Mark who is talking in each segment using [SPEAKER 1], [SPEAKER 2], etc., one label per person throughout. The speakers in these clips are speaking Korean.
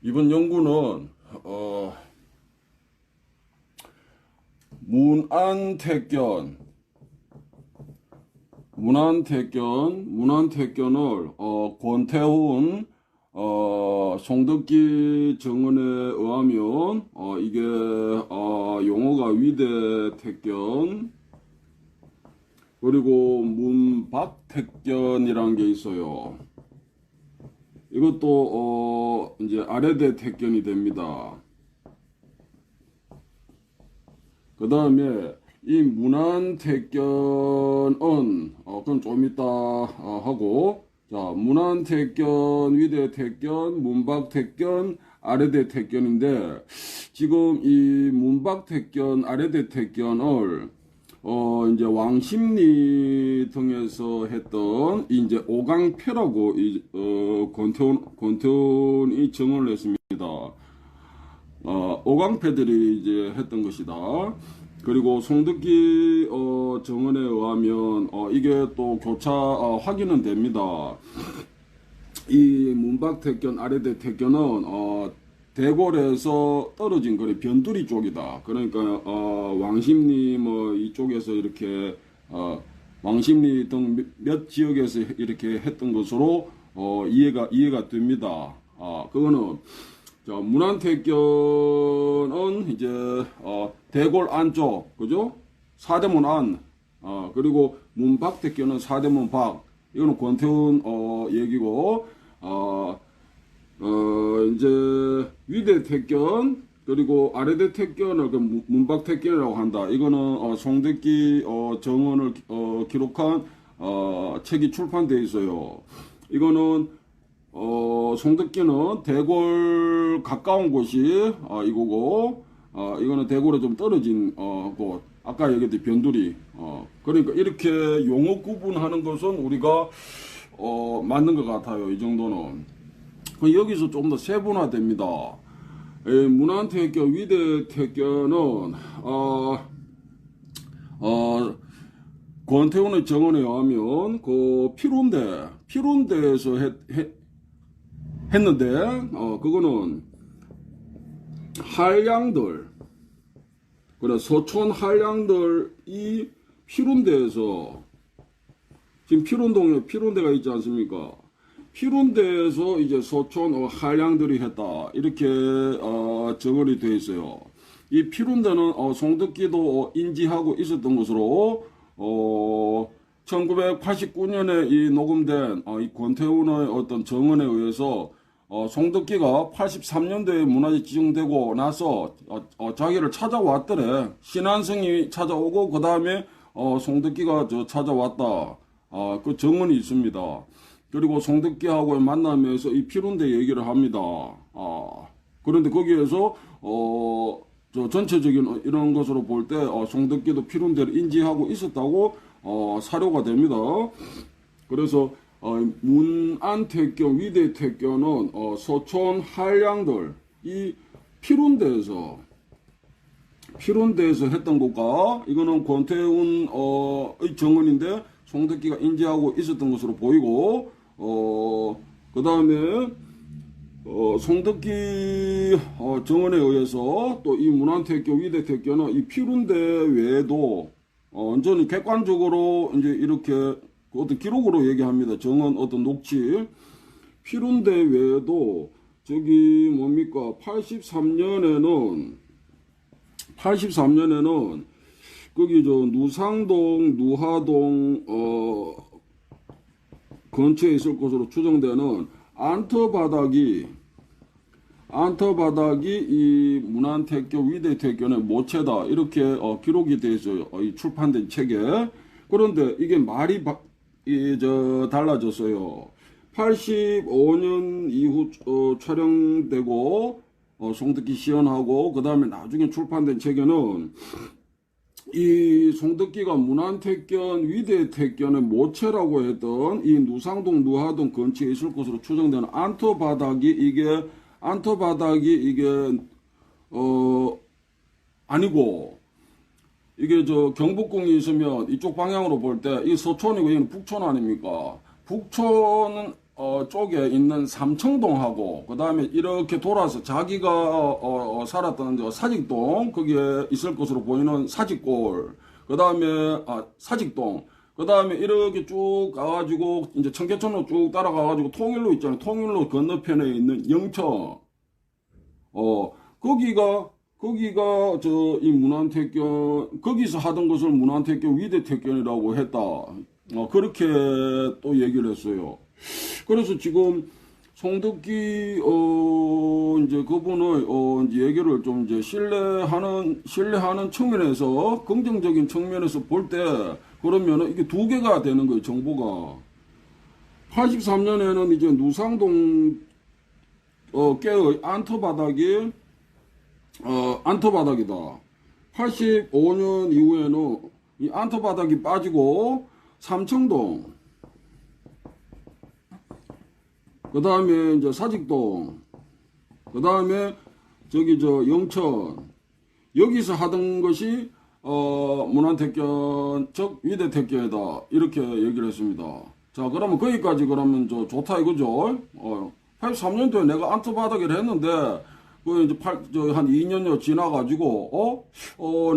[SPEAKER 1] 이번 연구는, 문안택견을, 권태훈, 송덕기 정언에 의하면, 이게, 용어가 위대택견, 그리고 문박택견이라는 게 있어요. 이것도 이제 아래대 택견이 됩니다. 그 다음에 이 문안택견은 그건 좀 이따 하고, 자, 문안택견, 위대택견, 문박택견, 아래대택견인데, 지금 이 문박택견, 아래대택견을 이제 왕십리 등에서 했던 이제 오강패라고 권태훈이 정언을 했습니다. 오강패들이 이제 했던 것이다. 그리고 송덕기 정언에 의하면 이게 또 교차 확인은 됩니다. 이 문박택견, 아래대택견은 대궐에서 떨어진 거리 변두리 쪽이다. 그러니까 왕십리 뭐 이쪽에서 이렇게 왕십리 등 몇 지역에서 이렇게 했던 것으로 이해가 됩니다. 그거는 자, 문안택견은 이제 대궐 안쪽, 그죠? 사대문 안, 그리고 문박택견은 사대문 밖. 이거는 권태훈 얘기고, 이제 위대택견 그리고 아래대택견을 그 문박택견이라고 한다. 이거는 송덕기 정언을 기록한 책이 출판되어 있어요. 이거는 송덕기는 대궐 가까운 곳이 이거고, 이거는 대궐에 좀 떨어진 곳. 아까 얘기했던 변두리. 그러니까 이렇게 용어 구분하는 것은 우리가 맞는 것 같아요. 이 정도는. 여기서 좀 더 세분화됩니다. 문안택견, 위대택견은 권태훈의 정언에 의하면 그 피룬대에서 했는데 그거는 한량들, 그래 서촌 한량들이 피룬대에서 지금 피룬동에 피룬대가 있지 않습니까? 피룬대에서 이제 서촌 한량들이 했다. 이렇게 정언이 되어 있어요. 이 피룬대는 송덕기도 인지하고 있었던 것으로 1989년에 이 녹음된 이 권태훈의 어떤 정언에 의해서 송덕기가 83년도에 문화재 지정되고 나서 자기를 찾아왔더래. 신한성이 찾아오고 그 다음에 송덕기가 찾아왔다. 그 정언이 있습니다. 그리고 송덕기하고의 만남에서 이 피룬대 얘기를 합니다. 그런데 거기에서 전체적인 이런 것으로 볼 때 송덕기도 피룬대를 인지하고 있었다고 사료가 됩니다. 그래서 문안택견, 위대택견은 서촌 한량들 이 피룬대에서 했던 것과 이거는 권태훈의 정언인데 송덕기가 인지하고 있었던 것으로 보이고 그 다음에 송덕기 정언에 의해서 또 이 문안택견, 위대택견은 이 피룬대 외에도 완전히 객관적으로 이제 이렇게 어떤 기록으로 얘기합니다. 정언 어떤 녹취. 피룬대 외에도 저기 뭡니까 83년에는 거기 누상동, 누하동 근처에 있을 것으로 추정되는 안터바닥이 이 문안택견, 위대택견의 모체다. 이렇게 기록이 되어 있어요. 이 출판된 책에. 그런데 이게 말이 달라졌어요. 85년 이후 촬영되고 송덕기 시연하고 그 다음에 나중에 출판된 책에는 이 송덕기가 문안택견, 위대택견의 모체라고 했던 이 누상동, 누하동 근처에 있을 것으로 추정되는 안터바닥이 이게 아니고 이게 경북궁이 있으면 이쪽 방향으로 볼 때 이 서촌이고 이건 북촌 아닙니까? 북촌 쪽에 있는 삼청동하고 그 다음에 이렇게 돌아서 자기가 살았던 저 사직동 거기에 있을 것으로 보이는 사직골 그 다음에 사직동 그 다음에 이렇게 쭉 가가지고 이제 청계천으로 쭉 따라가가지고 통일로 있잖아요. 통일로 건너편에 있는 영천 거기가 저 이 문안택견 거기서 하던 것을 문안택견 위대택견이라고 했다. 그렇게 또 얘기를 했어요. 그래서 지금 송덕기 이제 그분의 이제 얘기를 좀 이제 신뢰하는 측면에서 긍정적인 측면에서 볼 때 그러면은 이게 두 개가 되는 거예요. 정보가 83년에는 이제 누상동 깨의 안터바닥이다. 85년 이후에는 이 안터바닥이 빠지고 삼청동 그 다음에 이제 사직동 그 다음에 저기 저 영천 여기서 하던 것이 문안택견 즉 위대택견이다 이렇게 얘기를 했습니다. 자 그러면 거기까지 그러면 저 좋다 이거죠. 83년도에 내가 안터바닥이를 했는데 그 이제 한 2년여 지나가지고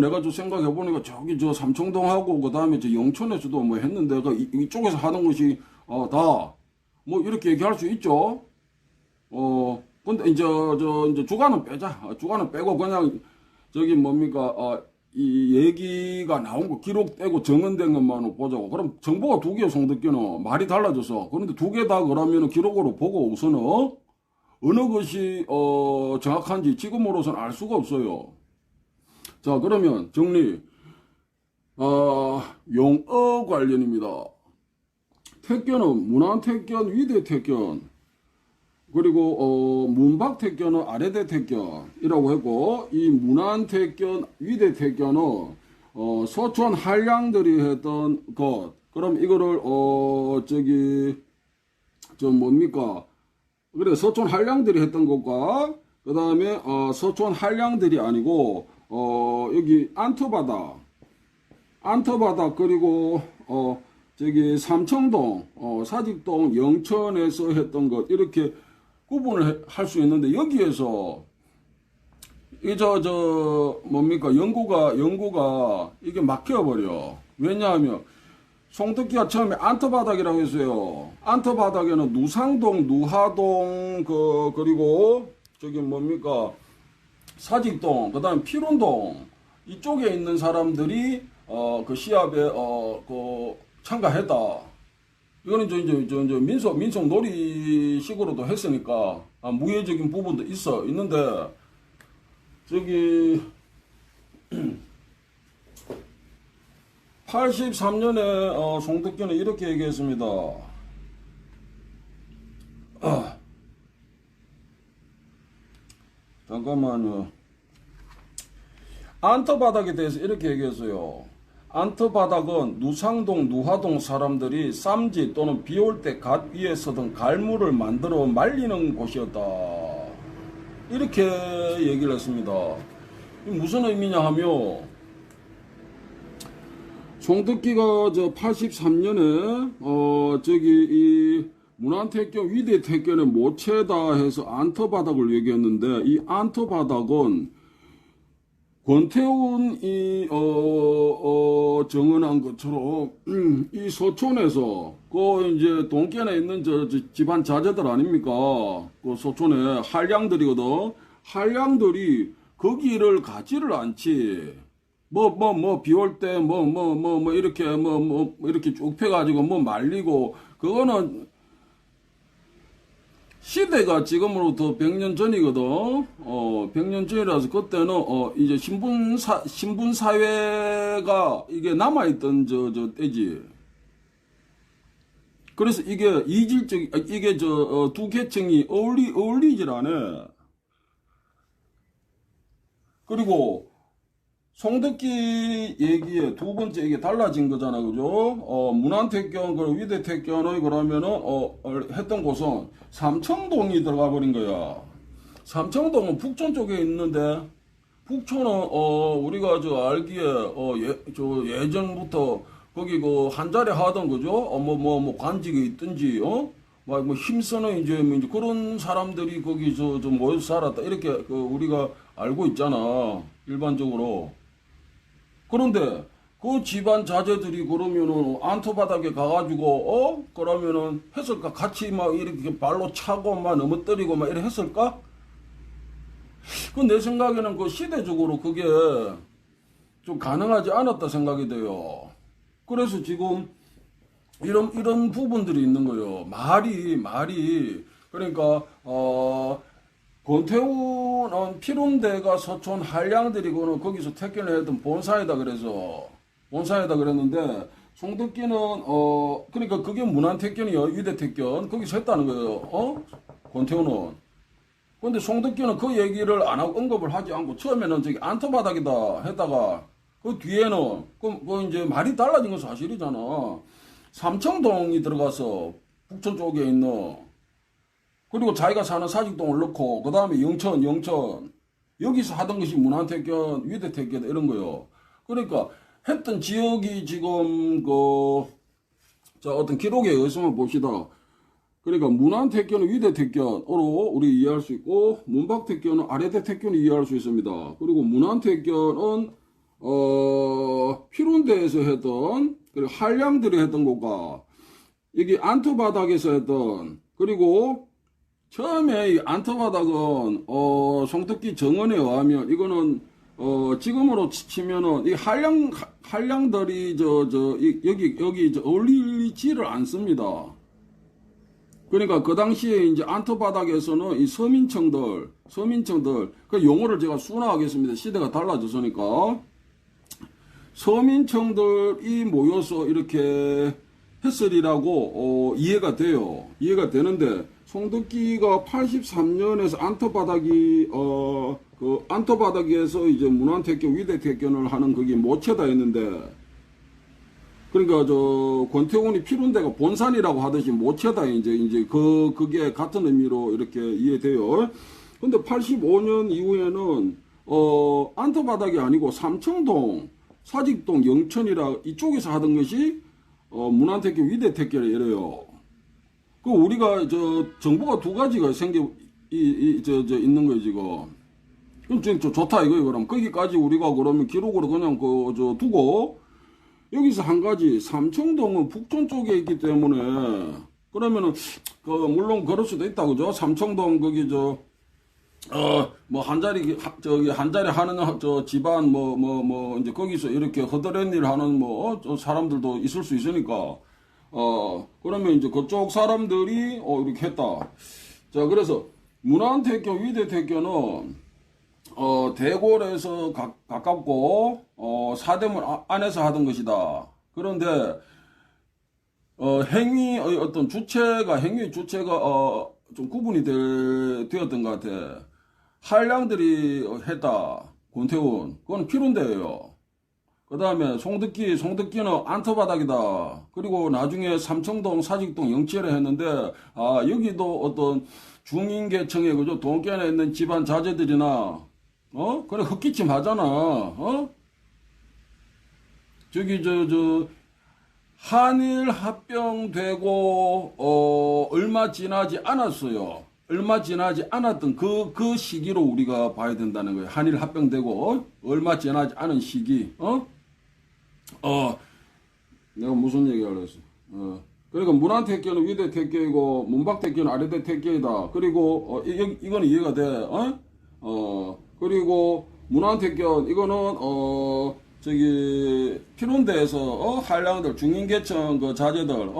[SPEAKER 1] 내가 좀 생각해 보니까 저기 저 삼청동하고 그 다음에 저 영천에서도 뭐 했는데 이쪽에서 하던 것이 다 뭐 이렇게 얘기할 수 있죠. 근데 이제 주관은 빼자. 주관은 빼고 그냥 저기 뭡니까 이 얘기가 나온 거 기록되고 정언된 것만 보자고. 그럼 정보가 두 개요. 송덕기는 말이 달라져서. 그런데 두 개 다 그러면은 기록으로 보고 우선은 어느 것이 정확한지 지금으로서는 알 수가 없어요. 자 그러면 정리. 용어 관련입니다. 택견은 문안택견, 위대택견, 그리고 문박택견은 아래대택견이라고 했고, 이 문안택견, 위대택견은 서촌 한량들이 했던 것. 그럼 이거를 그래 서촌 한량들이 했던 것과 그 다음에 서촌 한량들이 아니고 여기 안터바닥 그리고 저기 삼청동, 사직동, 영천에서 했던 것 이렇게 구분을 할 수 있는데 여기에서 이 뭡니까 연구가 이게 막혀버려. 왜냐하면 송덕기가 처음에 안터바닥이라고 했어요. 안터바닥에는 누상동, 누하동 그리고 저기 뭡니까 사직동, 그다음 피론동 이쪽에 있는 사람들이 그 시합에 참가했다. 이거는 이제 민속 놀이식으로도 했으니까 무예적인 부분도 있는데 저기 83년에 송덕기는 이렇게 얘기했습니다. 잠깐만요. 안터바닥에 대해서 이렇게 얘기했어요. 안터바닥은 누상동, 누하동 사람들이 쌈지 또는 비 올 때 갓 위에 서던 갈무를 만들어 말리는 곳이었다. 이렇게 얘기를 했습니다. 무슨 의미냐 하면 송덕기가 83년에 이 문안택견, 위대택견의 모체다 해서 안터바닥을 얘기했는데 이 안터바닥은 권태훈이 정언한 것처럼 이 서촌에서 이제 동계에 있는 집안 자제들 아닙니까? 그 소촌에 한량들이거든. 한량들이 거기를 가지를 않지. 비 올 때 이렇게 쭉 펴가지고 말리고 그거는 시대가 지금으로부터 100년 전이거든. 100년 전이라서 그때는 이제 신분 사회가 이게 남아있던 때지. 그래서 이게 이게 두 계층이 어울리질 않아. 그리고 송덕기 얘기에 두 번째 이게 달라진 거잖아, 그죠? 문안택견, 위대택견의 그러면은, 했던 곳은 삼청동이 들어가 버린 거야. 삼청동은 북촌 쪽에 있는데, 북촌은, 우리가 알기에, 예전부터 거기 그 한 자리 하던 거죠. 뭐 관직이 있든지, 막 뭐 힘쓰는 이제 뭐 이제 그런 사람들이 거기 저 모여서 살았다. 이렇게 그 우리가 알고 있잖아. 일반적으로. 그런데 그 집안 자제들이 그러면은 안토바닥에 가가지고 그러면은 했을까? 같이 막 이렇게 발로 차고 막 넘어뜨리고 막 이렇게 했을까? 그 내 생각에는 그 시대적으로 그게 좀 가능하지 않았다 생각이 돼요. 그래서 지금 이런 부분들이 있는 거예요. 말이 그러니까 권태훈은 피론대가 서촌 한량들이고는 거기서 택견을 했던 본사이다 그랬는데 송덕기는 그러니까 그게 문안 택견이요, 유대 택견 거기서 했다는 거예요. 권태훈은. 근데 송덕기는 그 얘기를 안 하고 언급을 하지 않고 처음에는 저기 안터바닥이다 했다가 그 뒤에는 그 이제 말이 달라진 건 사실이잖아. 삼청동이 들어가서 북촌 쪽에 있는, 그리고 자기가 사는 사직동을 넣고 그 다음에 영천 여기서 하던 것이 문안택견 위대택견 이런 거요. 그러니까 했던 지역이 지금 자 어떤 기록에 의해서만 봅시다. 그러니까 문안택견은 위대택견으로 우리 이해할 수 있고 문박택견은 아래대택견을 이해할 수 있습니다. 그리고 문안택견은 피론대에서 했던, 그리고 한량들이 했던 곳과 여기 안토바닥에서 했던, 그리고 처음에 이 안토바닥은 송덕기 정언에 의하면 이거는 지금으로 치면은 이 한량들이 여기 어울리지를 않습니다. 그러니까 그 당시에 이제 안토바닥에서는 이 서민층들 그 용어를 제가 순화하겠습니다. 시대가 달라졌으니까. 서민층들이 모여서 이렇게 했으리라고 이해가 돼요. 이해가 되는데 송덕기가 83년에서 안토바닥에서 이제 문안택견 위대택견을 하는 그게 모체다 했는데, 그러니까 권태훈이 피론대가 본산이라고 하듯이 모체다 이제 그게 같은 의미로 이렇게 이해돼요. 근데 85년 이후에는 안토바닥이 아니고 삼청동, 사직동, 영천이라 이쪽에서 하던 것이 문안택견 위대택견이 이래요. 그 우리가 정보가 두 가지가 있는 거예요 지금. 그럼 지금 좋다 이거예요. 그럼 거기까지 우리가 그러면 기록으로 그냥 두고, 여기서 한 가지, 삼청동은 북촌 쪽에 있기 때문에 그러면은 물론 그럴 수도 있다 그죠? 삼청동 거기 뭐 한 자리 하는 집안 이제 거기서 이렇게 허드렛 일 하는 사람들도 있을 수 있으니까 그러면 이제 그쪽 사람들이 이렇게 했다. 자, 그래서 문안택견 위대택견은 대궐에서 가깝고 사대문 안에서 하던 것이다. 그런데 행위의 어떤 행위의 주체가 좀 구분이 되었던 것 같아. 한량들이 했다. 권태훈. 그건 피론대예요. 그 다음에 송덕기는 안터바닥이다. 그리고 나중에 삼청동, 사직동, 영치를 했는데, 여기도 어떤 중인계층에, 그죠? 동계에 있는 집안 자제들이나, 그래, 흑기침 하잖아, 저기, 한일 합병되고, 얼마 지나지 않았어요. 얼마 지나지 않았던 그 시기로 우리가 봐야 된다는 거예요. 한일 합병되고, 얼마 지나지 않은 시기, 내가 무슨 얘기 하려 했어. 그러니까 문안택견은 위대택견이고, 문박택견은 아래대택견이다. 그리고, 이거는 이해가 돼, 그리고 문안택견, 이거는, 피론대에서, 한량들, 중인계층 그 자제들,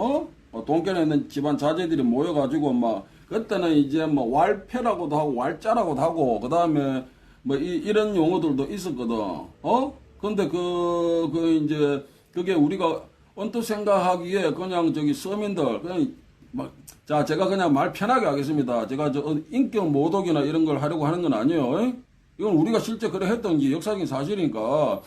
[SPEAKER 1] 동계에 있는 집안 자제들이 모여가지고, 그때는 이제 왈패라고도 하고, 왈자라고도 하고, 그 다음에, 이런 용어들도 있었거든. 근데 이제, 그게 우리가 언뜻 생각하기에 그냥 서민들, 자, 제가 그냥 말 편하게 하겠습니다. 제가 인격 모독이나 이런 걸 하려고 하는 건 아니에요. 이건 우리가 실제 그래 했던 게 역사적인 사실이니까.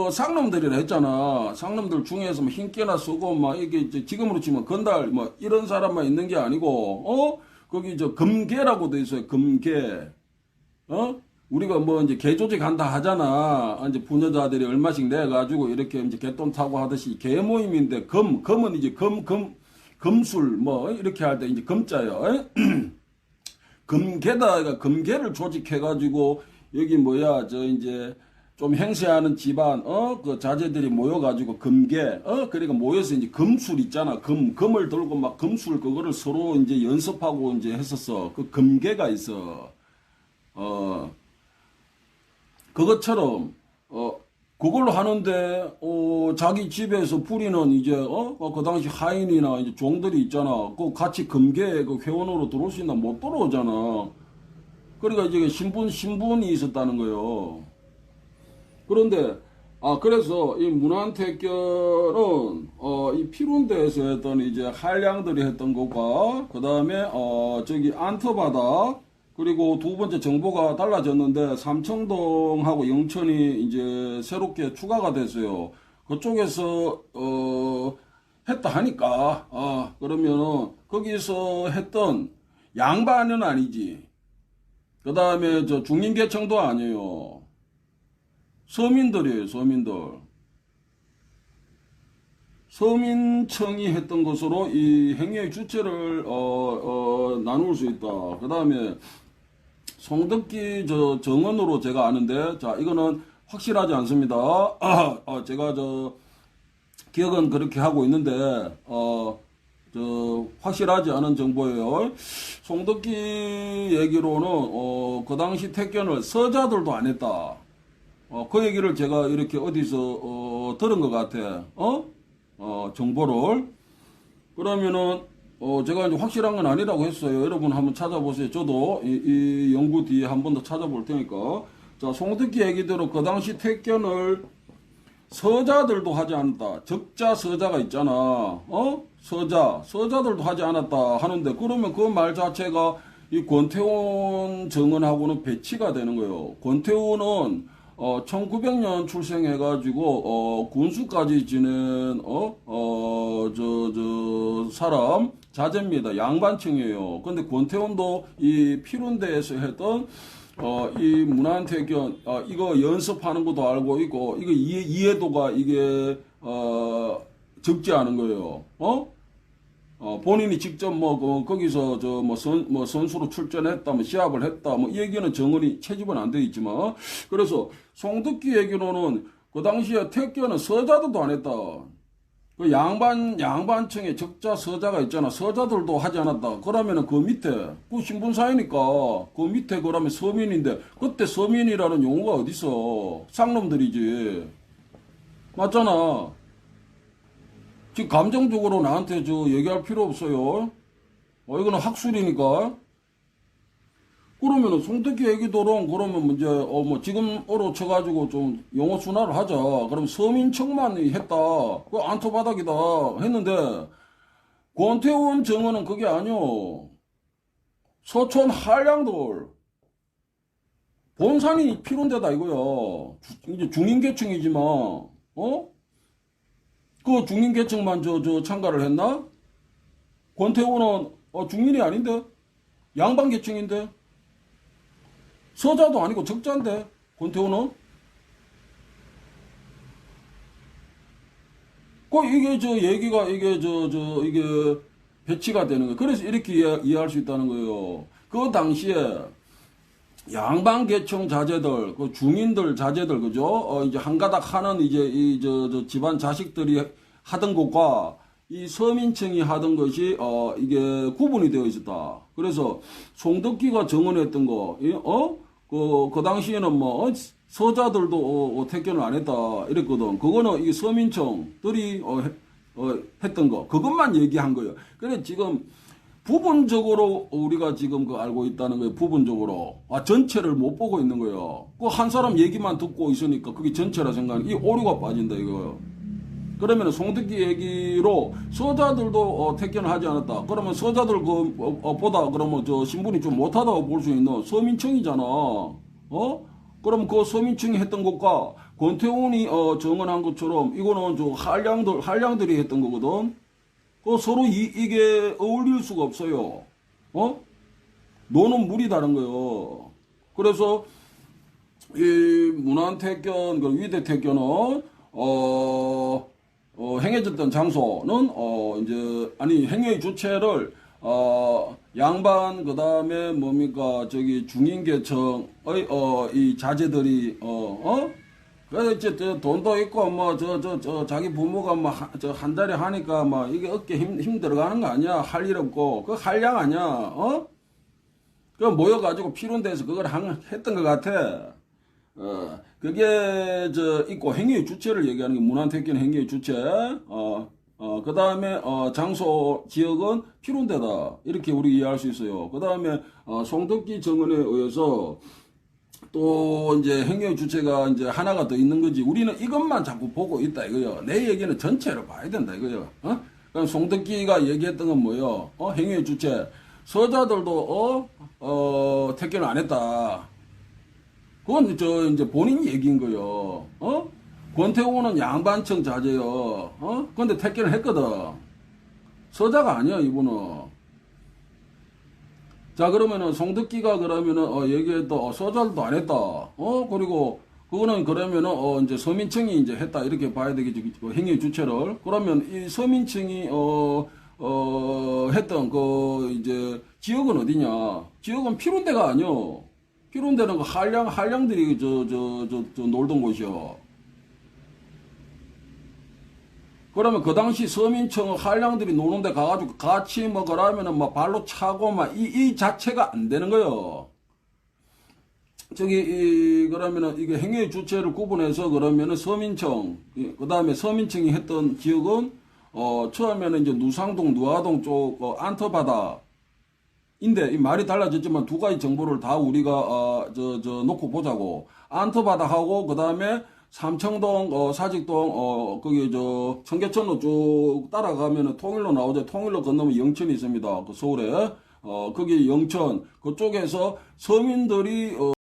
[SPEAKER 1] 상놈들이라 했잖아. 상놈들 중에서 흰깨나 쓰고, 이게 지금으로 치면 건달, 이런 사람만 있는 게 아니고, 거기 금계라고 돼 있어요. 금계. 우리가 뭐 이제 개조직 한다 하잖아. 이제 부녀자들이 얼마씩 내가지고 이렇게 이제 개돈 타고 하듯이 개 모임인데 금은 이제 금술 뭐 이렇게 할 때 이제 금자요. 금계다가 금계를 조직해가지고 여기 뭐야 저 이제 좀 행세하는 집안 그 자제들이 모여가지고 금계 그러니까 모여서 이제 금술 있잖아. 금을 들고 막 금술 그거를 서로 이제 연습하고 이제 했었어. 그 금계가 있어. 그것처럼 그걸로 하는데 자기 집에서 부리는 이제 그 당시 하인이나 이제 종들이 있잖아. 그 같이 금계 그 회원으로 들어올 수 있나 못 들어오잖아. 그러니까 이제 신분이 있었다는 거예요. 그런데 그래서 이 문안택견은 이 피룬대에서 했던 이제 한량들이 했던 것과 그 다음에 저기 안터바다 그리고 두 번째 정보가 달라졌는데 삼청동하고 영천이 이제 새롭게 추가가 됐어요. 그쪽에서 했다 하니까 그러면은 거기서 했던 양반은 아니지. 그 다음에 저 중인계층도 아니에요. 서민들이에요. 서민청이 했던 것으로 이 행위의 주체를 나눌 수 있다. 그 다음에 송덕기 저 정언으로 제가 아는데 자 이거는 확실하지 않습니다. 제가 저 기억은 그렇게 하고 있는데 저 확실하지 않은 정보예요. 송덕기 얘기로는 그 당시 택견을 서자들도 안 했다. 그 얘기를 제가 이렇게 어디서 들은 것 같아. 정보를. 그러면은 제가 이제 확실한 건 아니라고 했어요. 여러분 한번 찾아보세요. 저도 이 연구 뒤에 한 번 더 찾아볼 테니까. 자, 송덕기 얘기대로 그 당시 택견을 서자들도 하지 않았다. 적자 서자가 있잖아. 서자들도 하지 않았다 하는데 그러면 그 말 자체가 이 권태원 정언하고는 배치가 되는 거예요. 권태원은 1900년 출생해가지고 군수까지 지낸 사람 자제입니다. 양반층이에요. 근데 권태원도 이 피룬대에서 했던 이 문안택견 이거 연습하는 것도 알고 있고 이거 이해도가 이게 적지 않은 거예요. 본인이 직접 거기서 선수로 출전했다, 시합을 했다, 이 얘기는 정언이 채집은 안 되어 있지만, 그래서 송덕기 얘기로는 그 당시에 택견은 서자들도 안 했다. 그 양반층에 적자 서자가 있잖아. 서자들도 하지 않았다. 그러면은 그 밑에, 그 신분사회니까, 그 밑에 그러면 서민인데, 그때 서민이라는 용어가 어딨어. 쌍놈들이지. 맞잖아. 지금 감정적으로 나한테 얘기할 필요 없어요. 이거는 학술이니까. 그러면은 송덕기 얘기도론 그러면 이제 지금으로 쳐가지고 좀 용어 순화를 하자. 그럼 서민청만 했다. 그 안토바닥이다 했는데 권태원 정언은 그게 아니요. 서촌 한량들 본산이 필요한데다 이거야. 이제 중인계층이지만 그 중인계층만 참가를 했나? 권태원은 중인이 아닌데 양반계층인데 서자도 아니고 적자인데 권태원은 이게 얘기가 이게 이게 배치가 되는 거예요. 그래서 이렇게 이해할 수 있다는 거예요. 그 당시에 양반계층 자제들, 그 중인들 자제들, 그죠? 이제 한가닥 하는 이제 집안 자식들이 하던 것과 이 서민층이 하던 것이, 이게 구분이 되어 있었다. 그래서 송덕기가 정언했던 거, 그 당시에는 서자들도 택견을 안 했다. 이랬거든. 그거는 이 서민층들이, 했던 거. 그것만 얘기한 거예요. 그래, 지금, 부분적으로 우리가 지금 알고 있다는 거예요. 부분적으로. 전체를 못 보고 있는 거예요. 그 한 사람 얘기만 듣고 있으니까 그게 전체라 생각하는 이 오류가 빠진다 이거예요. 그러면 송덕기 얘기로 서자들도 택견을 하지 않았다. 그러면 서자들 보다 그러면 신분이 좀 못하다고 볼 수 있는 서민층이잖아. 그럼 그 서민층이 했던 것과 권태원이 정언한 것처럼 이거는 한량들이 했던 거거든. 서로 이게 어울릴 수가 없어요. 노는 물이 다른 거예요. 그래서 이 문안택견, 그 위대택견은, 행해졌던 장소는, 이제, 아니, 행위의 주체를, 양반, 그 다음에 뭡니까, 저기, 중인계층의, 이 자제들이, 그래서 이제 돈도 있고, 뭐, 자기 부모가 뭐, 한 자리 하니까, 막, 이게 어깨 힘 들어가는 거 아니야? 할 일 없고. 그 한량 아니야? 그 모여가지고 피론 데서 그걸 했던 것 같아. 그게, 있고, 행위의 주체를 얘기하는 게 문안택견 행위의 주체. 그 다음에, 장소, 지역은 피론대다. 이렇게 우리 이해할 수 있어요. 그 다음에, 송덕기 정언에 의해서, 또 이제 행위의 주체가 이제 하나가 더 있는 거지. 우리는 이것만 자꾸 보고 있다 이거요. 내 얘기는 전체로 봐야 된다 이거요. 그럼 송덕기가 얘기했던 건 뭐요? 행위의 주체. 서자들도 택견을 안 했다. 그건 이제 본인 얘기인 거요. 권태호는 양반청 자제요. 근데 택견을 했거든. 서자가 아니야 이분은. 자, 그러면은, 송덕기가 그러면은, 얘기했다. 서자도 안 했다. 그리고, 그거는 그러면은, 이제 서민층이 이제 했다. 이렇게 봐야 되겠지. 그 행위 주체를. 그러면 이 서민층이, 했던 이제, 지역은 어디냐? 지역은 피론대가 아니요. 피론대는 그 한량들이 놀던 곳이요. 그러면 그 당시 서민층 한량들이 노는데 가가지고 같이 뭐 그러면은 뭐 발로 차고 막 이 자체가 안 되는 거요. 그러면은 이게 행위의 주체를 구분해서 그러면은 서민층, 그 다음에 서민층이 했던 지역은, 처음에는 이제 누상동, 누화동 쪽, 안터바다인데, 이 말이 달라졌지만 두 가지 정보를 다 우리가, 놓고 보자고. 안터바다하고, 그 다음에 삼청동, 사직동, 거기, 청계천로 쭉 따라가면은 통일로 나오죠. 통일로 건너면 영천이 있습니다. 그 서울에. 거기 영천, 그쪽에서 서민들이,